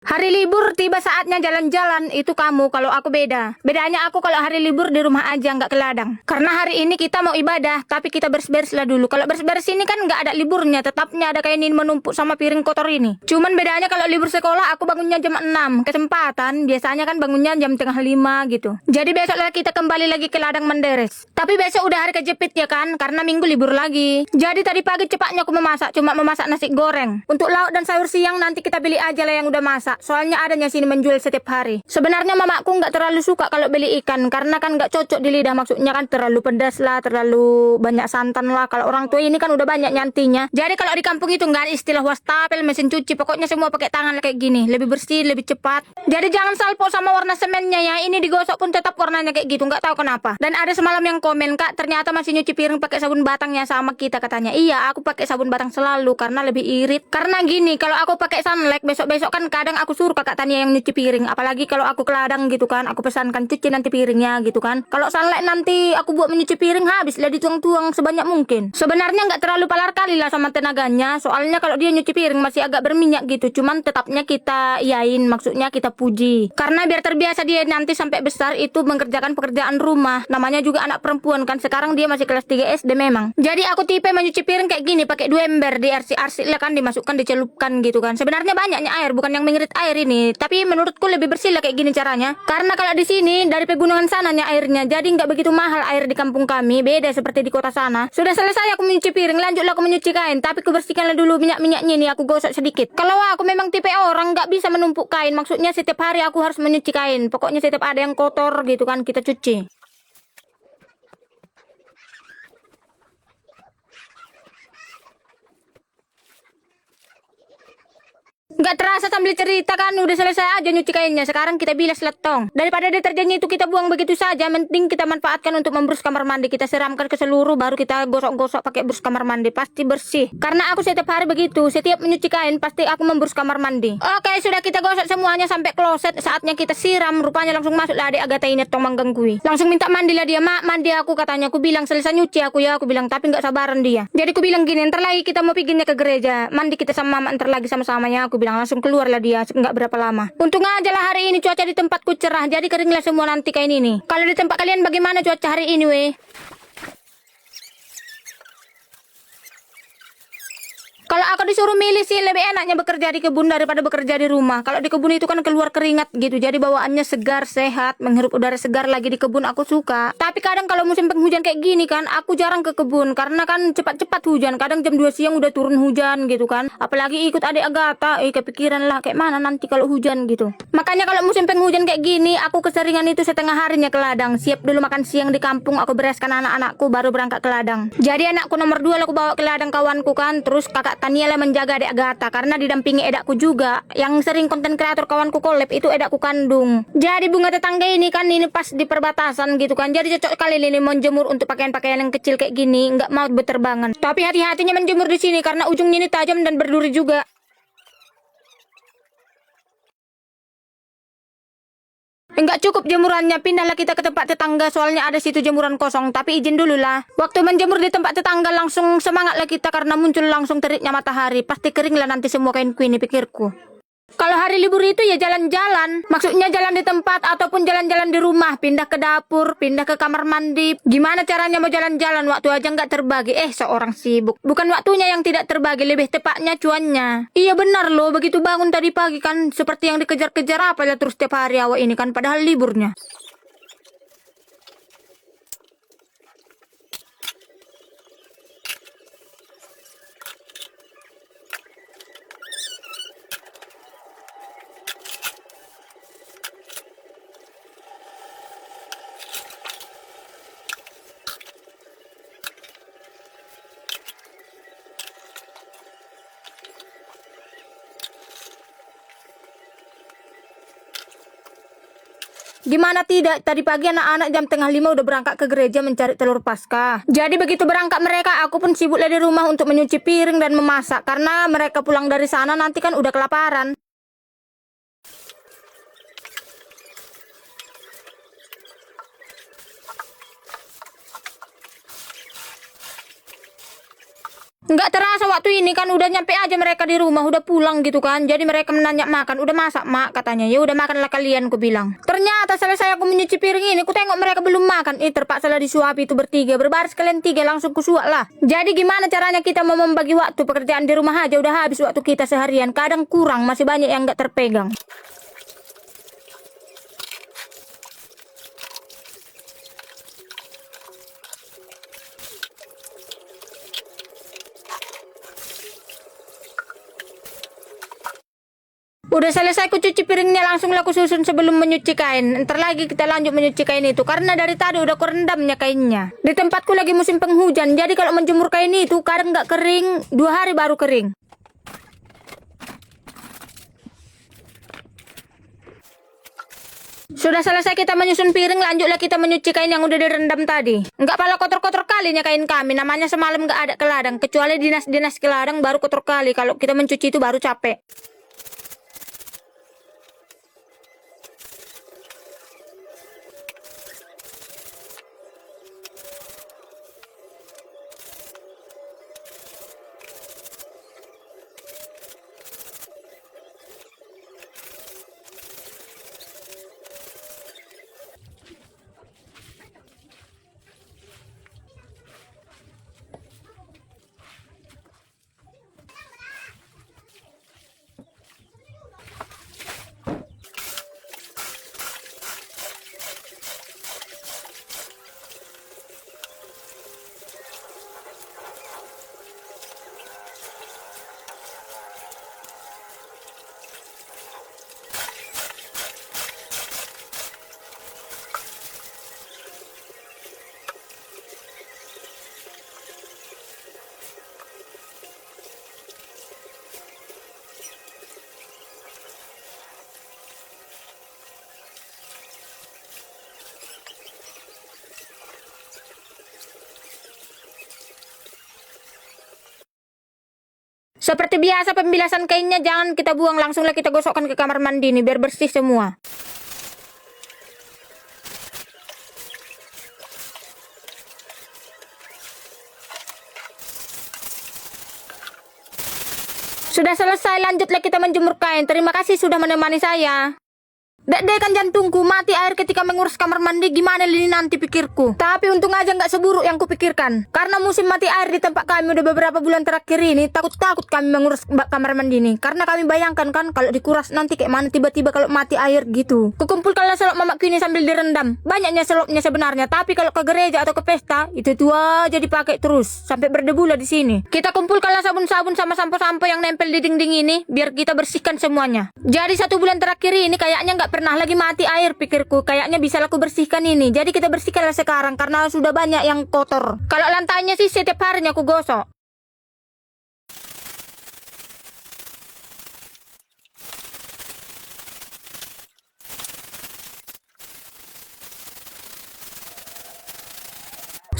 Hari libur tiba saatnya jalan-jalan, itu kamu, kalau aku beda. Bedanya aku kalau hari libur di rumah aja, nggak ke ladang. Karena hari ini kita mau ibadah, tapi kita beres-beres lah dulu. Kalau beres-beres ini kan nggak ada liburnya, tetapnya ada kain ini menumpuk sama piring kotor ini. Cuman bedanya kalau libur sekolah aku bangunnya jam 6. Kesempatan, biasanya kan bangunnya jam tengah 5 gitu. Jadi besok lah kita kembali lagi ke ladang menderes. Tapi besok udah hari kejepit ya kan, karena minggu libur lagi. Jadi tadi pagi cepatnya aku memasak, cuma memasak nasi goreng. Untuk lauk dan sayur siang nanti kita beli aja lah yang udah masak. Soalnya adanya sini menjual setiap hari. Sebenarnya mamaku nggak terlalu suka kalau beli ikan karena kan nggak cocok di lidah, maksudnya kan terlalu pedas lah, terlalu banyak santan lah. Kalau orang tua ini kan udah banyak nyantinya. Jadi kalau di kampung itu nggak ada istilah wastafel, mesin cuci, pokoknya semua pakai tangan kayak gini, lebih bersih, lebih cepat. Jadi jangan salpo sama warna semennya ya. Ini digosok pun tetap warnanya kayak gitu, nggak tahu kenapa. Dan ada semalam yang komen, "Kak, ternyata masih nyuci piring pakai sabun batangnya sama kita," katanya. Iya, aku pakai sabun batang selalu karena lebih irit. Karena gini, kalau aku pakai sunlight besok-besok kan kadang aku suruh kakak Tania yang nyuci piring. Apalagi kalau aku ke ladang gitu kan, aku pesankan cuci nanti piringnya gitu kan. Kalau sunlight nanti aku buat menyuci piring habis lah dituang-tuang sebanyak mungkin. Sebenarnya nggak terlalu palar kali lah sama tenaganya. Soalnya kalau dia nyuci piring masih agak berminyak gitu. Cuman tetapnya kita iyain, maksudnya kita puji. Karena biar terbiasa dia nanti sampai besar itu mengerjakan pekerjaan rumah. Namanya juga anak perempuan kan. Sekarang dia masih kelas 3 SD memang. Jadi aku tipe menyuci piring kayak gini, pakai 2 ember, diarsik-arsik lah kan, dimasukkan, dicelupkan gitu kan. Sebenarnya banyaknya air, bukan yang mengirit air ini. Tapi menurutku lebih bersih lah kayak gini caranya. Karena kalau di sini dari pegunungan sananya airnya, jadi nggak begitu mahal air di kampung kami. Beda seperti di kota sana. Sudah selesai aku menyuci piring, lanjutlah aku menyuci kain. Tapi kubersihkanlah dulu minyak-minyaknya ini, aku gosok sedikit. Kalau aku memang tipe orang nggak bisa menumpuk kain. Maksudnya setiap hari aku harus menyuci kain. Pokoknya setiap ada yang kotor gitu kan kita cuci. Nggak terasa sambil cerita kan udah selesai aja nyuci kainnya. Sekarang kita bilas letong. Daripada deterjennya itu kita buang begitu saja, mending kita manfaatkan untuk membrus kamar mandi. Kita siramkan ke seluruh, baru kita gosok-gosok pakai brus kamar mandi. Pasti bersih. Karena aku setiap hari begitu. Setiap menyuci kain pasti aku membrus kamar mandi. Oke, sudah kita gosok semuanya sampai kloset. Saatnya kita siram. Rupanya langsung masuk lah adik Agatha ini tong mengganggu. Langsung minta mandi lah dia. "Mak, mandi aku," katanya. Aku bilang selesai nyuci aku ya. Aku bilang tapi nggak sabaran dia. Jadi aku bilang gini, ntar lagi kita mau perginya ke gereja. Mandi kita sama mama ntar lagi sama-sama ya. Aku bilang langsung keluarlah dia, nggak berapa lama. Untung aja lah hari ini cuaca di tempatku cerah, jadi keringlah semua nanti kain ini. Kalau di tempat kalian bagaimana cuaca hari ini weh? Kalau aku disuruh milih sih lebih enaknya bekerja di kebun daripada bekerja di rumah. Kalau di kebun itu kan keluar keringat gitu, jadi bawaannya segar, sehat, menghirup udara segar lagi di kebun aku suka. Tapi kadang kalau musim penghujan kayak gini kan, aku jarang ke kebun karena kan cepat-cepat hujan. Kadang jam 2 siang udah turun hujan gitu kan. Apalagi ikut adik Agatha, kepikiran lah kayak mana nanti kalau hujan gitu. Makanya kalau musim penghujan kayak gini, aku keseringan itu setengah harinya ke ladang. Siap dulu makan siang di kampung, aku bereskan anak-anakku baru berangkat ke ladang. Jadi anakku nomor 2 lah aku bawa ke ladang kawanku kan, terus kakak Tania lah menjaga adik Agatha karena didampingi edakku juga yang sering konten kreator kawanku collab itu edakku kandung. Jadi bunga tetangga ini kan ini pas di perbatasan gitu kan, jadi cocok kali ini menjemur untuk pakaian-pakaian yang kecil kayak gini, nggak mau berterbangan. Tapi hati-hatinya menjemur di sini karena ujungnya ini tajam dan berduri juga. Enggak cukup jemurannya, pindahlah kita ke tempat tetangga soalnya ada situ jemuran kosong. Tapi izin dulu lah. Waktu menjemur di tempat tetangga langsung semangatlah kita karena muncul langsung teriknya matahari. Pasti keringlah nanti semua kainku ini pikirku. Kalau hari libur itu ya jalan-jalan. Maksudnya jalan di tempat ataupun jalan-jalan di rumah. Pindah ke dapur, pindah ke kamar mandi. Gimana caranya mau jalan-jalan? Waktu aja nggak terbagi. Seorang sibuk. Bukan waktunya yang tidak terbagi, lebih tepatnya cuannya. Iya benar loh, begitu bangun tadi pagi kan seperti yang dikejar-kejar apa ya terus setiap hari awak ini kan padahal liburnya. Gimana tidak, tadi pagi anak-anak jam tengah 5 udah berangkat ke gereja mencari telur Paskah. Jadi begitu berangkat mereka, aku pun sibuklah di rumah untuk menyuci piring dan memasak. Karena mereka pulang dari sana nanti kan udah kelaparan. Nggak terasa waktu ini kan udah nyampe aja mereka di rumah, udah pulang gitu kan. Jadi mereka menanya makan, udah masak mak katanya. Ya udah makanlah kalian, ku bilang. Ternyata selesai aku menyuci piring ini, ku tengok mereka belum makan. Terpaksa lah disuapi itu bertiga, berbaris kalian tiga langsung ku suap lah. Jadi gimana caranya kita mau membagi waktu? Pekerjaan di rumah aja udah habis waktu kita seharian. Kadang kurang, masih banyak yang nggak terpegang. Udah selesai ku cuci piringnya, langsung lah ku susun sebelum menyuci kain. Ntar lagi kita lanjut menyuci kain itu, karena dari tadi udah ku rendamnya kainnya. Di tempatku lagi musim penghujan, jadi kalau menjemur kain itu kadang nggak kering, 2 hari baru kering. Sudah selesai kita menyusun piring, lanjutlah kita menyuci kain yang udah direndam tadi. Nggak pala kotor-kotor kalinya kain kami, namanya semalam nggak ada ke ladang. Kecuali dinas-dinas ke ladang baru kotor kali, kalau kita mencuci itu baru capek. Seperti biasa pembilasan kainnya jangan kita buang, langsunglah kita gosokkan ke kamar mandi nih biar bersih semua. Sudah selesai, lanjutlah kita menjemur kain. Terima kasih sudah menemani saya. Dek-dekan jantungku, mati air ketika mengurus kamar mandi, gimana ini nanti pikirku. Tapi untung aja nggak seburuk yang kupikirkan. Karena musim mati air di tempat kami udah beberapa bulan terakhir ini, takut-takut kami mengurus kamar mandi ini. Karena kami bayangkan kan kalau dikuras nanti kayak mana tiba-tiba kalau mati air gitu. Kukumpulkanlah selop mamakku ini sambil direndam. Banyaknya selopnya sebenarnya, tapi kalau ke gereja atau ke pesta, itu aja dipakai terus sampai berdebu lah di sini. Kita kumpulkanlah sabun-sabun sama sampo-sampo yang nempel di dinding ini biar kita bersihkan semuanya. Jadi 1 bulan terakhir ini kayaknya nggak pernah lagi mati air, pikirku. Kayaknya bisa aku bersihkan ini. Jadi kita bersihkanlah sekarang karena sudah banyak yang kotor. Kalau lantainya sih setiap harinya aku gosok.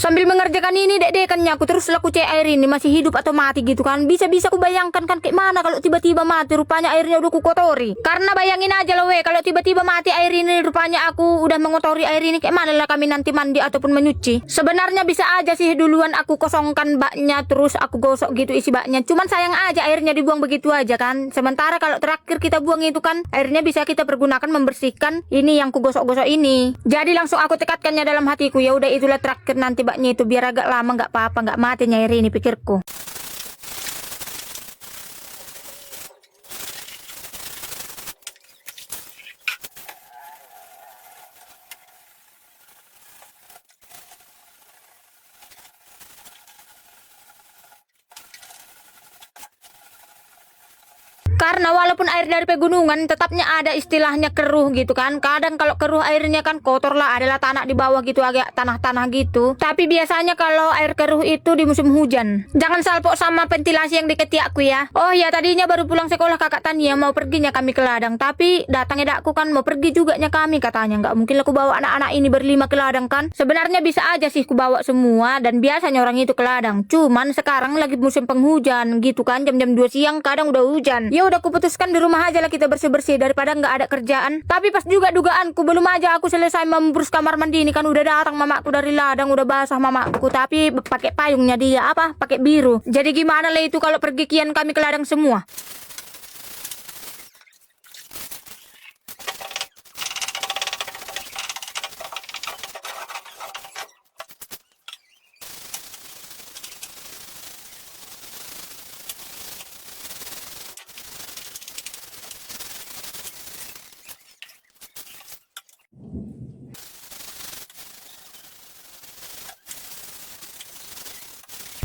Sambil mengerjakan ini dek-dekannya aku terus laku cek air ini masih hidup atau mati gitu kan. Bisa-bisa aku bayangkan kan kayak mana kalau tiba-tiba mati, rupanya airnya udah ku kotori. Karena bayangin aja loh kalau tiba-tiba mati air ini, rupanya aku udah mengotori air ini, kayak mana lah kami nanti mandi ataupun menyuci. Sebenarnya bisa aja sih duluan aku kosongkan baknya terus aku gosok gitu isi baknya. Cuman sayang aja airnya dibuang begitu aja kan. Sementara kalau terakhir kita buang itu kan airnya bisa kita pergunakan membersihkan ini yang ku gosok-gosok ini. Jadi langsung aku tekadkannya dalam hatiku, ya udah itulah terakhir nanti baknya itu biar agak lama nggak apa-apa, nggak mati nyairi ini pikirku. Karena walaupun air dari pegunungan tetapnya ada istilahnya keruh gitu kan. Kadang kalau keruh airnya kan kotor lah, adalah tanah di bawah gitu, agak tanah-tanah gitu. Tapi biasanya kalau air keruh itu di musim hujan. Jangan salpok sama ventilasi yang di ketiakku ya. Oh ya, tadinya baru pulang sekolah kakak Tania, mau perginya kami ke ladang. Tapi datangnya dakku kan mau pergi juga nya kami, katanya nggak mungkin aku bawa anak-anak ini berlima ke ladang kan. Sebenarnya bisa aja sih ku bawa semua dan biasanya orang itu ke ladang. Cuman sekarang lagi musim penghujan gitu kan, jam-jam 2 siang kadang udah hujan. Ya udah aku putuskan di rumah aja lah kita bersih-bersih daripada nggak ada kerjaan. Tapi pas juga dugaanku, belum aja aku selesai membrus kamar mandi ini kan udah datang mamaku dari ladang, udah basah mamaku, tapi pakai payungnya dia pakai biru. Jadi gimana lah itu kalau pergi kian kami ke ladang semua.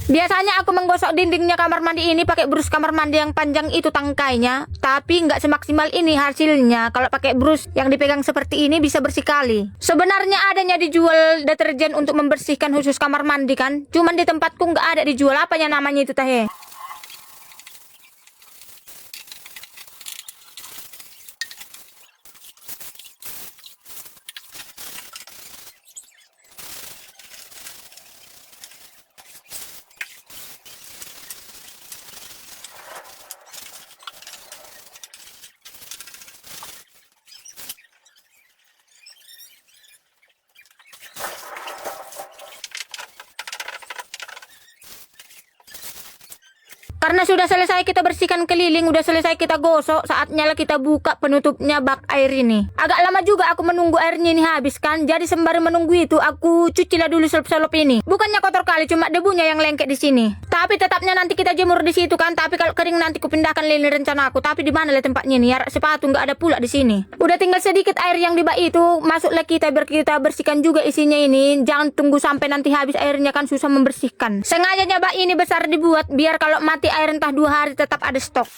Biasanya aku menggosok dindingnya kamar mandi ini pakai brus kamar mandi yang panjang itu tangkainya, tapi nggak semaksimal ini hasilnya. Kalau pakai brus yang dipegang seperti ini bisa bersih kali. Sebenarnya adanya dijual deterjen untuk membersihkan khusus kamar mandi kan, cuman di tempatku nggak ada dijual. Apanya namanya itu teh? Karena sudah selesai kita bersihkan keliling, udah selesai kita gosok, saatnya lah kita buka penutupnya bak air ini. Agak lama juga aku menunggu airnya ini habis kan, jadi sembari menunggu itu aku cucilah dulu selop-selop ini. Bukannya kotor kali, cuma debunya yang lengket di sini. Tapi tetapnya nanti kita jemur di situ kan, tapi kalau kering nanti kupindahkan lini rencana aku. Tapi di mana lah tempatnya nih? Ya sepatu nggak ada pula di sini. Udah tinggal sedikit air yang di bak itu, masuklah kita biar kita bersihkan juga isinya ini. Jangan tunggu sampai nanti habis airnya kan susah membersihkan. Sengajanya bak ini besar dibuat biar kalau mati air entah 2 hari tetap ada stok.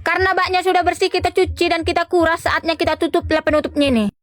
Karena baknya sudah bersih kita cuci dan kita kuras, saatnya kita tutup lah penutupnya ini.